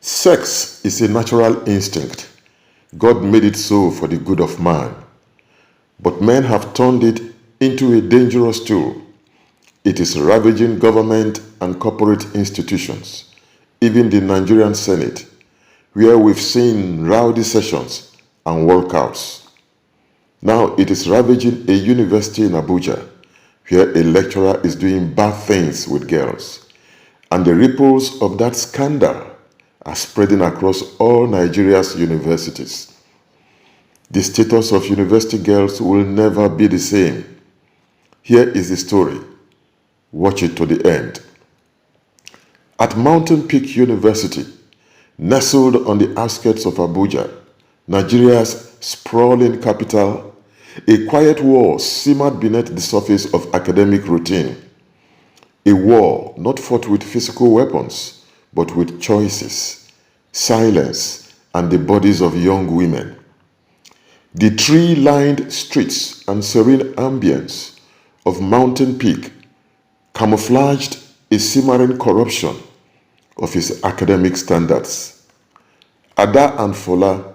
Sex is a natural instinct. God made it so for the good of man. But men have turned it into a dangerous tool. It is ravaging government and corporate institutions, even the Nigerian Senate, where we've seen rowdy sessions and walkouts. Now it is ravaging a university in Abuja, where a lecturer is doing bad things with girls. And the ripples of that scandal are spreading across all Nigeria's universities. The status of university girls will never be the same. Here is the story. Watch it to the end. At Mountain Peak University, nestled on the outskirts of Abuja, Nigeria's sprawling capital, a quiet war simmered beneath the surface of academic routine. A war not fought with physical weapons, but with choices, silence, and the bodies of young women. The tree-lined streets and serene ambience of Mountain Peak camouflaged a simmering corruption of his academic standards. Ada and Fola,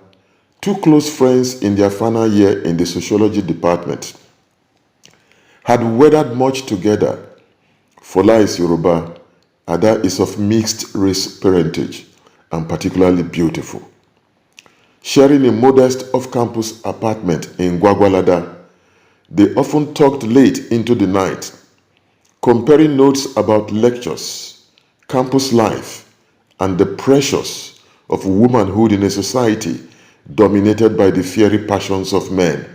two close friends in their final year in the Sociology department, had weathered much together. Fola is Yoruba, Ada is of mixed race parentage and particularly beautiful. Sharing a modest off-campus apartment in Gwagwalada, they often talked late into the night, comparing notes about lectures, campus life, and the pressures of womanhood in a society dominated by the fiery passions of men.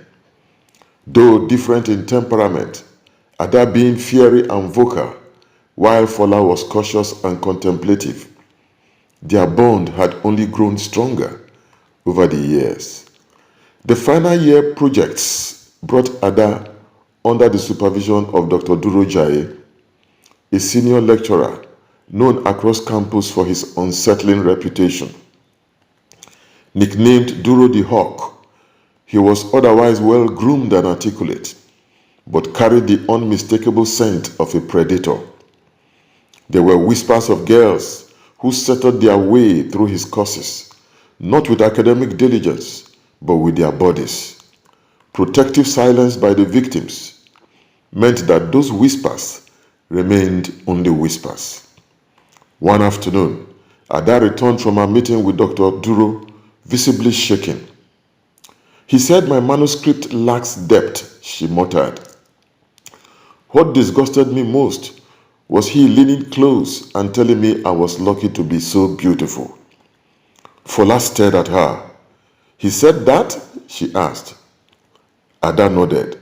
Though different in temperament, Ada being fiery and vocal, while Fola was cautious and contemplative, their bond had only grown stronger over the years. The final year projects brought Ada under the supervision of Dr. Durojaiye, a senior lecturer known across campus for his unsettling reputation. Nicknamed Duro the Hawk, he was otherwise well-groomed and articulate, but carried the unmistakable scent of a predator. There were whispers of girls who settled their way through his courses, not with academic diligence, but with their bodies. Protective silence by the victims meant that those whispers remained only whispers. One afternoon, Ada returned from a meeting with Dr. Duro, visibly shaken. "He said my manuscript lacks depth," she muttered. What disgusted me most was he leaning close and telling me I was lucky to be so beautiful. Fola stared at her. "He said that?" she asked. Ada nodded.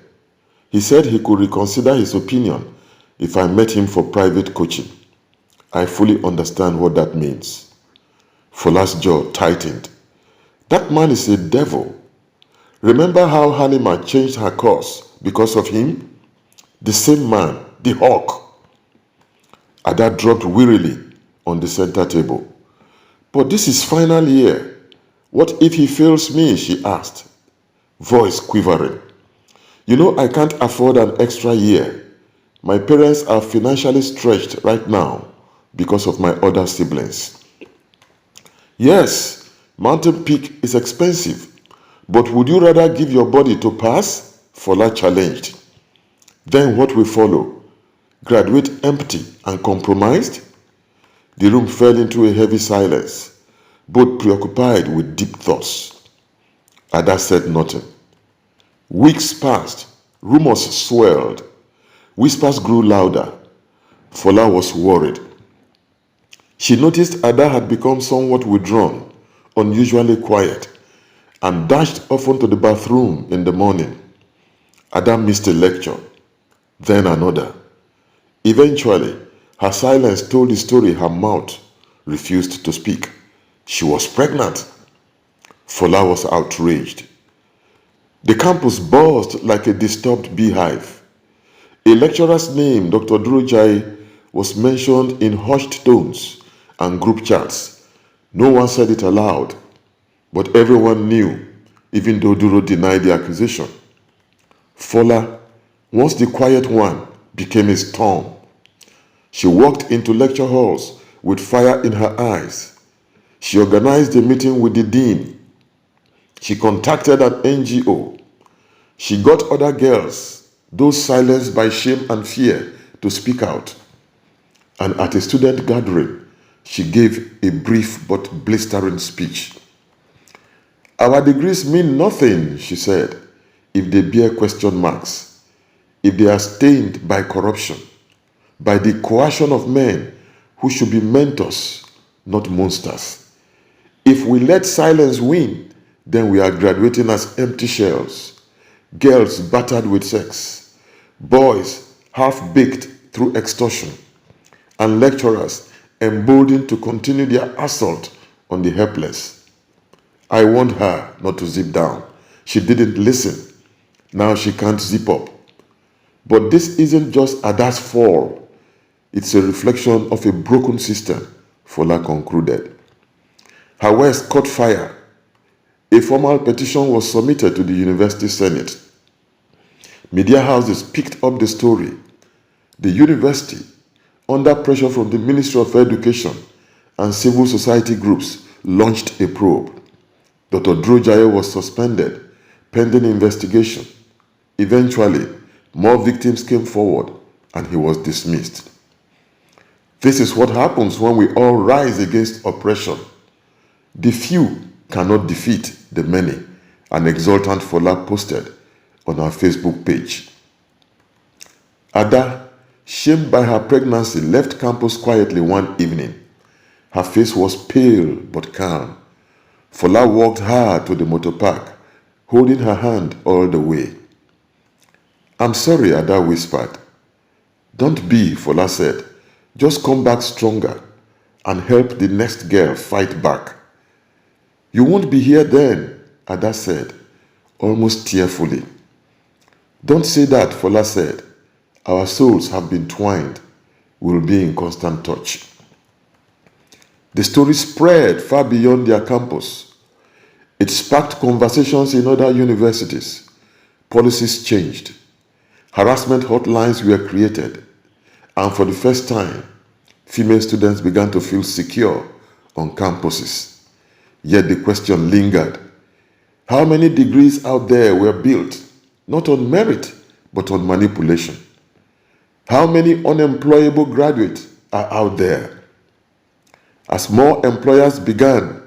"He said he could reconsider his opinion if I met him for private coaching. I fully understand what that means." Fola's jaw tightened. That man is a devil. Remember how Halima changed her course because of him? The same man, the hawk. Ada dropped wearily on the center table. "But this is final year. What if he fails me?" she asked, voice quivering. "You know I can't afford an extra year. My parents are financially stretched right now because of my other siblings." "Yes, Mountain Peak is expensive, but would you rather give your body to pass?" Fola challenged. "Then what will follow? Graduate empty and compromised?" The room fell into a heavy silence, both preoccupied with deep thoughts. Ada said nothing. Weeks passed. Rumors swelled. Whispers grew louder. Fola was worried. She noticed Ada had become somewhat withdrawn, unusually quiet, and dashed often to the bathroom in the morning. Ada missed a lecture, then another. Eventually, her silence told the story her mouth refused to speak. She was pregnant. Fola was outraged. The campus buzzed like a disturbed beehive. A lecturer's name, Dr. Durojaiye, was mentioned in hushed tones and group chats. No one said it aloud, but everyone knew, even though Duro denied the accusation. Fola, once the quiet one, became a storm. She walked into lecture halls with fire in her eyes. She organized a meeting with the dean. She contacted an NGO. She got other girls, those silenced by shame and fear, to speak out. And at a student gathering, she gave a brief but blistering speech. Our degrees mean nothing, she said, if they bear question marks, if they are stained by corruption, by the coercion of men who should be mentors, not monsters. If we let silence win, then we are graduating as empty shells, girls battered with sex, boys half-baked through extortion, and lecturers emboldened to continue their assault on the helpless. I warned her not to zip down. She didn't listen. Now she can't zip up. But this isn't just Ada's fall. It's a reflection of a broken system, Fola concluded. Her words caught fire. A formal petition was submitted to the University Senate. Media houses picked up the story. The university, under pressure from the Ministry of Education and civil society groups, launched a probe. Dr. Durojaiye was suspended, pending investigation. Eventually, more victims came forward and he was dismissed. This is what happens when we all rise against oppression. The few cannot defeat the many, an exultant Fola posted on her Facebook page. Ada, shamed by her pregnancy, left campus quietly one evening. Her face was pale but calm. Fola walked her to the motor park, holding her hand all the way. I'm sorry, Ada whispered. Don't be, Fola said. Just come back stronger and help the next girl fight back. You won't be here then, Ada said, almost tearfully. Don't say that, Fola said. Our souls have been twined. We'll be in constant touch. The story spread far beyond their campus. It sparked conversations in other universities. Policies changed. Harassment hotlines were created. And for the first time, female students began to feel secure on campuses. Yet the question lingered. How many degrees out there were built, not on merit, but on manipulation? How many unemployable graduates are out there? As more employers began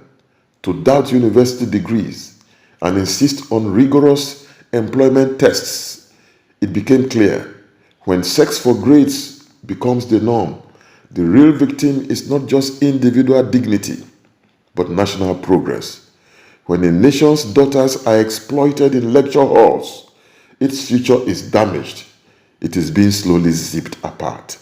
to doubt university degrees and insist on rigorous employment tests, it became clear when sex for grades becomes the norm, the real victim is not just individual dignity, but national progress. When a nation's daughters are exploited in lecture halls, its future is damaged. It is being slowly zipped apart.